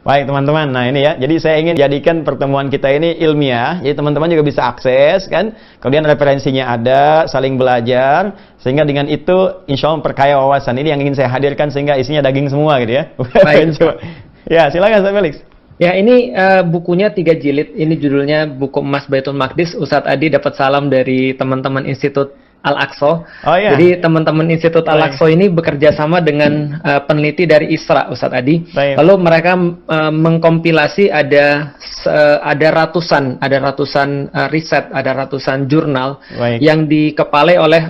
Baik teman-teman, nah ini ya, jadi saya ingin jadikan pertemuan kita ini ilmiah, jadi teman-teman juga bisa akses kan, kemudian referensinya ada, saling belajar, sehingga dengan itu insya Allah memperkaya wawasan. Ini yang ingin saya hadirkan sehingga isinya daging semua gitu ya. Baik. Ya silakan Ustaz Felix. Ya, ini bukunya 3 jilid, ini judulnya Buku Emas Baitul Maqdis. Ustadz Adi dapat salam dari teman-teman Institut Al-Aqsa. Oh, iya. Jadi teman-teman Institut Al-Aqsa ini bekerja sama dengan peneliti dari ISRA, Ustadz Adi. Baik. Lalu mereka mengkompilasi ada ratusan riset, ada ratusan jurnal. Baik. Yang dikepalai oleh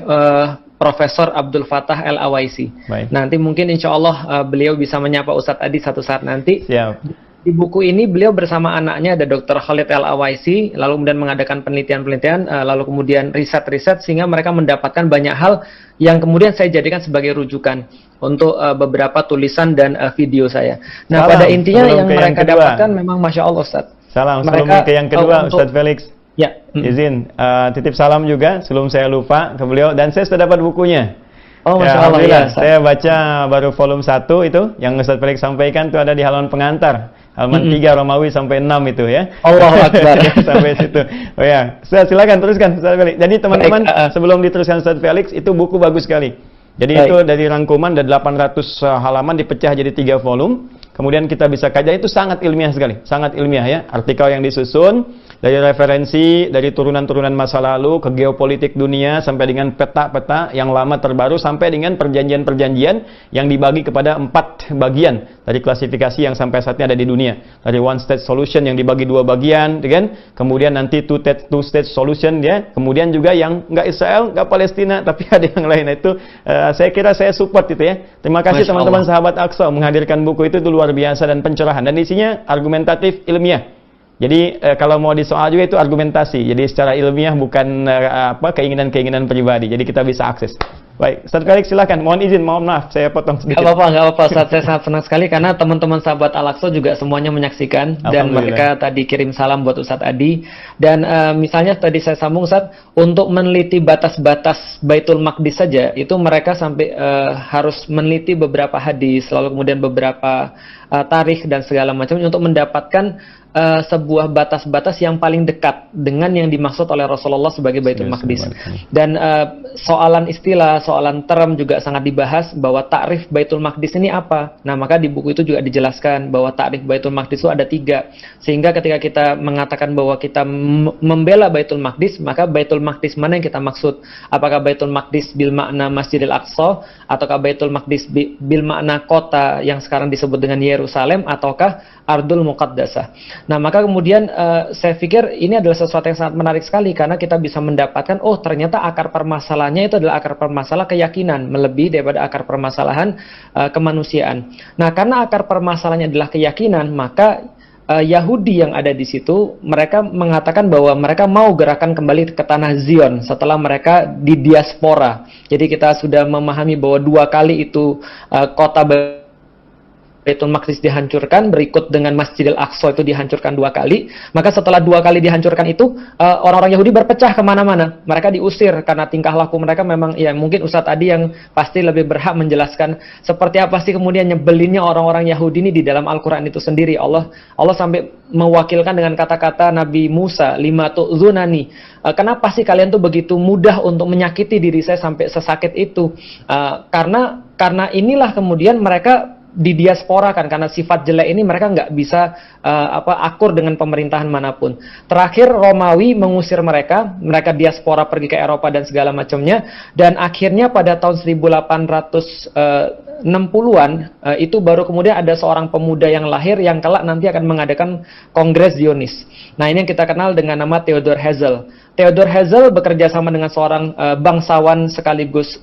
Profesor Abdul Fattah El-Awaisi. Baik. Nanti mungkin insya Allah beliau bisa menyapa Ustadz Adi satu saat nanti. Siap. Di buku ini beliau bersama anaknya ada Dr. Khalid El-Awaisi, lalu kemudian mengadakan penelitian-penelitian, lalu kemudian riset-riset, sehingga mereka mendapatkan banyak hal yang kemudian saya jadikan sebagai rujukan untuk beberapa tulisan dan video saya. Nah, pada intinya yang mereka dapatkan memang Masya Allah, Ustaz. Salam, mereka, sebelum ke yang kedua, Ustaz Felix. Ya. Izin, titip salam juga sebelum saya lupa ke beliau, dan saya sudah dapat bukunya. Oh, Masya Ya, Allah, ya, saya baca baru volume 1 itu, yang Ustaz Felix sampaikan itu ada di halaman pengantar. Halaman 3 Romawi sampai 6 itu ya. Allahu Akbar. Sampai situ. Oh ya, silakan teruskan Ustaz Felix. Jadi teman-teman sebelum diteruskan Ustaz Felix, itu buku bagus sekali. Jadi itu dari rangkuman dari 800 halaman dipecah jadi 3 volume. Kemudian kita bisa kaji, itu sangat ilmiah sekali, sangat ilmiah ya. Artikel yang disusun dari referensi, dari turunan-turunan masa lalu ke geopolitik dunia sampai dengan peta-peta yang lama terbaru sampai dengan perjanjian-perjanjian yang dibagi kepada 4 bagian dari klasifikasi yang sampai saat ini ada di dunia. Dari one state solution yang dibagi 2 bagian, kan? Kemudian nanti two state solution ya. Kemudian juga yang nggak Israel, nggak Palestina, tapi ada yang lain. Itu saya kira saya support itu ya. Terima kasih teman-teman sahabat Aqsa menghadirkan buku itu luar biasa dan pencerahan, dan isinya argumentatif ilmiah. Jadi kalau mau disoal juga itu argumentasi. Jadi secara ilmiah, bukan keinginan-keinginan pribadi. Jadi kita bisa akses. Baik, Ustaz Felix silakan. Mohon izin, mohon maaf saya potong sedikit. Nggak apa-apa Ustaz. Saya sangat senang sekali karena teman-teman sahabat Al-Aqsa juga semuanya menyaksikan, dan mereka tadi kirim salam buat Ustaz Adi. Dan misalnya tadi saya sambung, Ustaz, untuk meneliti batas-batas Baitul Maqdis saja itu mereka sampai harus meneliti beberapa hadis, lalu kemudian beberapa tarikh dan segala macam untuk mendapatkan sebuah batas-batas yang paling dekat dengan yang dimaksud oleh Rasulullah sebagai Baitul Maqdis. Dan soalan istilah, soalan term juga sangat dibahas, bahwa takrif Baitul Maqdis ini apa. Nah, maka di buku itu juga dijelaskan bahwa takrif Baitul Maqdis itu ada 3. Sehingga ketika kita mengatakan bahwa kita membela Baitul Maqdis, maka Baitul Maqdis mana yang kita maksud? Apakah Baitul Maqdis bil makna Masjidil Aqsa, ataukah Baitul Maqdis bil makna kota yang sekarang disebut dengan Yerusalem, ataukah Ardul Muqaddasah. Nah, maka kemudian saya pikir ini adalah sesuatu yang sangat menarik sekali, karena kita bisa mendapatkan, oh ternyata akar permasalahannya itu adalah akar permasalahan keyakinan, melebihi daripada akar permasalahan kemanusiaan. Nah, karena akar permasalahannya adalah keyakinan, maka Yahudi yang ada di situ, mereka mengatakan bahwa mereka mau gerakan kembali ke tanah Zion setelah mereka di diaspora. Jadi kita sudah memahami bahwa 2 kali itu kota Baitul Maqdis dihancurkan, berikut dengan Masjidil Aqsa itu dihancurkan 2 kali. Maka setelah 2 kali dihancurkan itu, orang-orang Yahudi berpecah kemana-mana. Mereka diusir karena tingkah laku mereka memang, ya mungkin Ustadz Adi yang pasti lebih berhak menjelaskan seperti apa sih kemudian nyebelinnya orang-orang Yahudi ini di dalam Al-Quran itu sendiri. Allah sampai mewakilkan dengan kata-kata Nabi Musa, lima tu'zunani. Kenapa sih kalian tuh begitu mudah untuk menyakiti diri saya sampai sesakit itu? Karena inilah kemudian mereka di diaspora kan, karena sifat jelek ini mereka nggak bisa akur dengan pemerintahan manapun. Terakhir Romawi mengusir mereka diaspora pergi ke Eropa dan segala macamnya, dan akhirnya pada tahun 1860-an itu baru kemudian ada seorang pemuda yang lahir yang kelak nanti akan mengadakan Kongres Zionis. Nah, ini yang kita kenal dengan nama Theodor Herzl. Theodor Herzl bekerja sama dengan seorang bangsawan sekaligus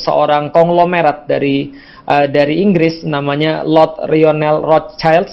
seorang konglomerat dari Inggris namanya Lord Lionel Rothschild,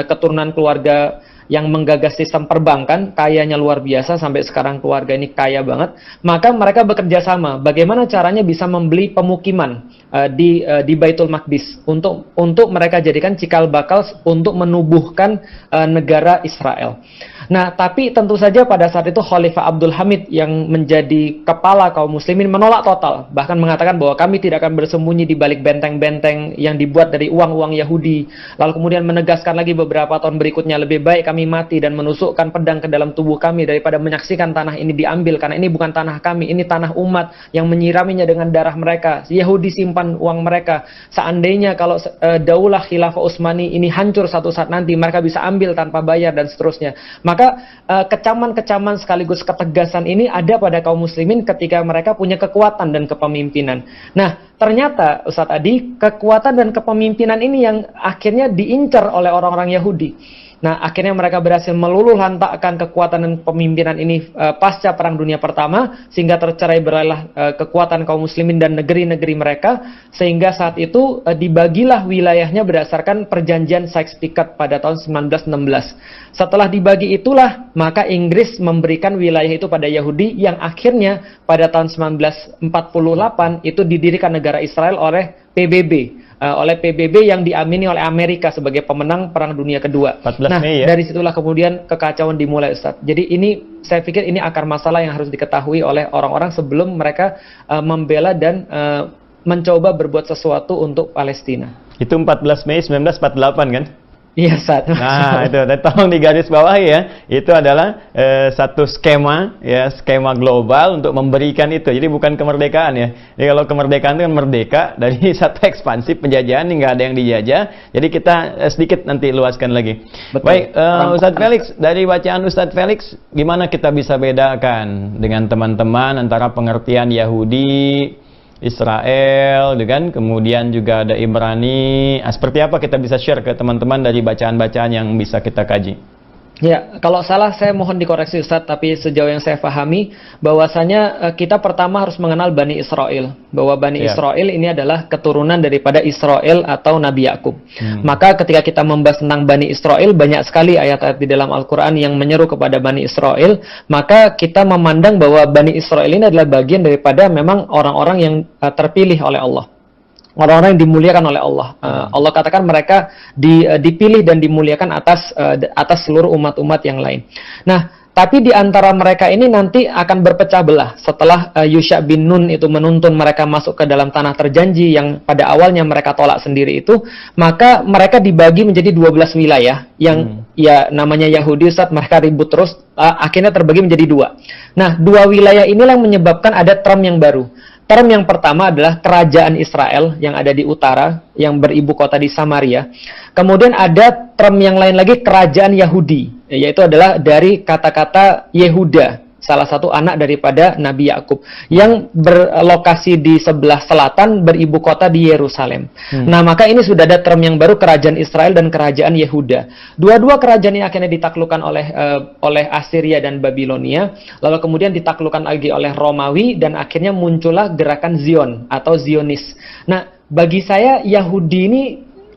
keturunan keluarga yang menggagas sistem perbankan, kayanya luar biasa, sampai sekarang keluarga ini kaya banget, maka mereka bekerja sama. Bagaimana caranya bisa membeli pemukiman di Baitul Maqdis untuk mereka jadikan cikal bakal untuk menubuhkan negara Israel. Nah, tapi tentu saja pada saat itu Khalifah Abdul Hamid yang menjadi kepala kaum muslimin menolak total, bahkan mengatakan bahwa kami tidak akan bersembunyi di balik benteng-benteng yang dibuat dari uang-uang Yahudi. Lalu kemudian menegaskan lagi beberapa tahun berikutnya, lebih baik kami mati dan menusukkan pedang ke dalam tubuh kami daripada menyaksikan tanah ini diambil, karena ini bukan tanah kami, ini tanah umat yang menyiraminya dengan darah mereka. Yahudi simpan uang mereka. Seandainya kalau daulah Khilafah Utsmani ini hancur satu saat nanti, mereka bisa ambil tanpa bayar dan seterusnya. Maka kecaman-kecaman sekaligus ketegasan ini ada pada kaum muslimin ketika mereka punya kekuatan dan kepemimpinan. Nah, ternyata Ustadz Adi, kekuatan dan kepemimpinan ini yang akhirnya diincar oleh orang-orang Yahudi. Nah, akhirnya mereka berhasil meluluhlantakkan kekuatan dan kepemimpinan ini pasca Perang Dunia Pertama, sehingga tercerai berailah kekuatan kaum muslimin dan negeri-negeri mereka, sehingga saat itu dibagilah wilayahnya berdasarkan perjanjian Sykes-Picot pada tahun 1916. Setelah dibagi itulah, maka Inggris memberikan wilayah itu pada Yahudi, yang akhirnya pada tahun 1948 itu didirikan negara Israel oleh PBB. Oleh PBB yang diamini oleh Amerika sebagai pemenang Perang Dunia Kedua. 14 nah, Mei ya? Dari situlah kemudian kekacauan dimulai, Ustaz. Jadi ini saya pikir ini akar masalah yang harus diketahui oleh orang-orang sebelum mereka membela dan mencoba berbuat sesuatu untuk Palestina. Itu 14 Mei 1948 kan? Iya, Ustaz. Nah, itu tolong digaris bawahi ya. Itu adalah satu skema ya, skema global untuk memberikan itu. Jadi bukan kemerdekaan ya. Jadi kalau kemerdekaan itu kan merdeka dari satu ekspansi penjajahan, nggak ada yang dijajah. Jadi kita sedikit nanti luaskan lagi. Betul. Baik, Ustadz Felix, dari bacaan Ustadz Felix, gimana kita bisa bedakan dengan teman-teman antara pengertian Yahudi, Israel, kan? Kemudian juga ada Ibrani. Seperti apa kita bisa share ke teman-teman dari bacaan-bacaan yang bisa kita kaji? Ya, kalau salah saya mohon dikoreksi Ustadz, tapi sejauh yang saya pahami bahwasanya kita pertama harus mengenal Bani Israel, bahwa Bani Israel ini adalah keturunan daripada Israel atau Nabi Yakub. Maka ketika kita membahas tentang Bani Israel, banyak sekali ayat-ayat di dalam Al-Quran yang menyeru kepada Bani Israel, maka kita memandang bahwa Bani Israel ini adalah bagian daripada memang orang-orang yang terpilih oleh Allah. Orang-orang yang dimuliakan oleh Allah. Allah katakan mereka dipilih dan dimuliakan atas seluruh umat-umat yang lain. Nah, tapi di antara mereka ini nanti akan berpecah belah setelah Yusha bin Nun itu menuntun mereka masuk ke dalam tanah terjanji yang pada awalnya mereka tolak sendiri itu, maka mereka dibagi menjadi 12 wilayah yang ya namanya Yahudi, Ustaz, mereka ribut terus, akhirnya terbagi menjadi 2. Nah, 2 wilayah inilah yang menyebabkan ada term yang baru. Term yang pertama adalah kerajaan Israel yang ada di utara, yang beribu kota di Samaria. Kemudian ada term yang lain lagi, kerajaan Yahudi, yaitu adalah dari kata-kata Yehuda, salah satu anak daripada Nabi Yakub, yang berlokasi di sebelah selatan, beribu kota di Yerusalem. Nah, maka ini sudah ada term yang baru, kerajaan Israel dan kerajaan Yehuda. Dua-dua kerajaan ini akhirnya ditaklukkan oleh Assyria dan Babilonia, lalu kemudian ditaklukkan lagi oleh Romawi, dan akhirnya muncullah gerakan Zion atau Zionis. Nah, bagi saya Yahudi ini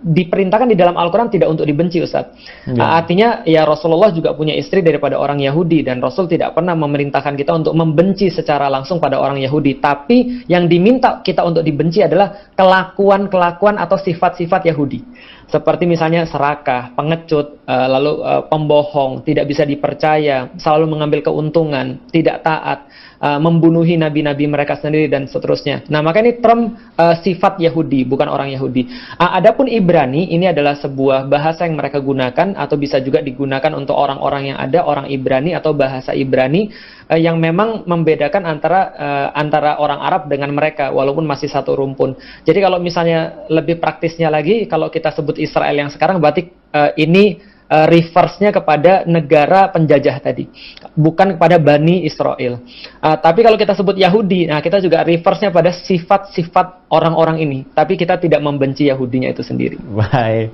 diperintahkan di dalam Al-Quran tidak untuk dibenci, Ustaz. Artinya ya Rasulullah juga punya istri daripada orang Yahudi, dan Rasul tidak pernah memerintahkan kita untuk membenci secara langsung pada orang Yahudi. Tapi yang diminta kita untuk dibenci adalah kelakuan-kelakuan atau sifat-sifat Yahudi. Seperti misalnya serakah, pengecut, lalu pembohong, tidak bisa dipercaya, selalu mengambil keuntungan, tidak taat, membunuhi nabi-nabi mereka sendiri, dan seterusnya. Nah, maka ini term sifat Yahudi, bukan orang Yahudi. Adapun Ibrani, ini adalah sebuah bahasa yang mereka gunakan, atau bisa juga digunakan untuk orang-orang yang ada, orang Ibrani atau bahasa Ibrani, yang memang membedakan antara orang Arab dengan mereka, walaupun masih satu rumpun. Jadi kalau misalnya lebih praktisnya lagi, kalau kita sebut Israel yang sekarang, berarti ini reverse-nya kepada negara penjajah tadi, bukan kepada Bani Israel. Tapi kalau kita sebut Yahudi, nah kita juga reverse-nya pada sifat-sifat orang-orang ini, tapi kita tidak membenci Yahudinya itu sendiri. Baik,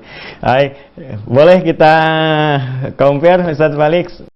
boleh kita compare, Ustaz Felix?